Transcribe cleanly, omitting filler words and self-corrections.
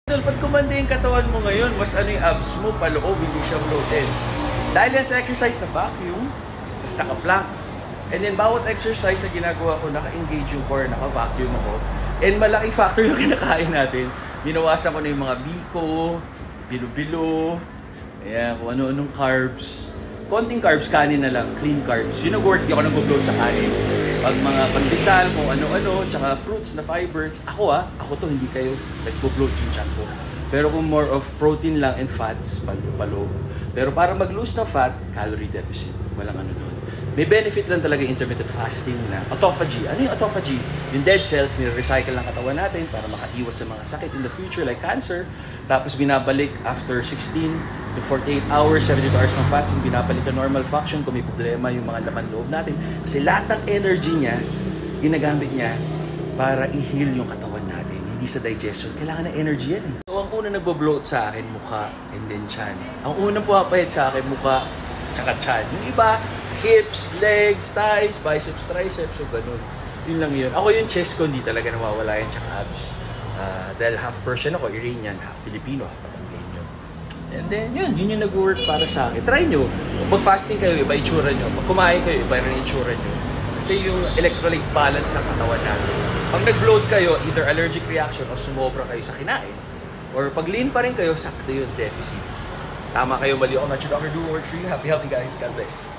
Pag kumanda yung katawan mo ngayon, mas ano yung abs mo, paloob, hindi siya bloated. Dahil yan sa exercise na vacuum, tapos naka-plank. And then bawat exercise na ginagawa ko, naka-engage yung core, naka-vacuum ako. And malaking factor yung kinakain natin. Binawasan ko na yung mga biko, bilo-bilo, ayan, kung ano-anong carbs. Konting carbs, kanin na lang, clean carbs. Yun ang word, di ako nag-bloat sa kanin. Pag mga pandesal, kung ano-ano, tsaka fruits na fibers. Ako to, hindi kayo nag-bloat yung chan ko. Pero kung more of protein lang and fats, palo. Pero para mag-lose na fat, calorie deficit. Walang ano doon. May benefit lang talaga intermittent fasting na autophagy. Ano yung autophagy? Yung dead cells, nire-recycle ng katawan natin para makaiwas sa mga sakit in the future like cancer. Tapos binabalik after 16 to 48 hours, 72 hours ng fasting, binabalik na normal function kung may problema yung mga laman loob natin. Kasi lahat ng energy niya, ginagamit niya para i-heal yung katawan natin. Hindi sa digestion. Kailangan ng energy yan eh. So ang unang nagbo-bloat sa akin, mukha and then chan. Ang unang pumapahit sa akin, mukha tsaka chan. Yung iba, hips, legs, thighs, biceps, triceps, so ganun. Yun lang yun. Ako yung chest ko, hindi talaga nawawala yan, tsaka abs. Dahil half Persian ako, Iranian, half Filipino, half Patangueño. And then, yun yung nag-work para sa akin. Try nyo. Mag-fasting kayo, iba itsura nyo. Pag kumain kayo, iba rin itsura nyo. Kasi yung electrolyte balance ng katawan natin. Pag nag-bloat kayo, either allergic reaction o sumobra kayo sa kinain. Or pag lean pa rin kayo, sakto yung deficit. Tama kayo, mali ako. Not your doctor, do work for you. Happy guys. God bless.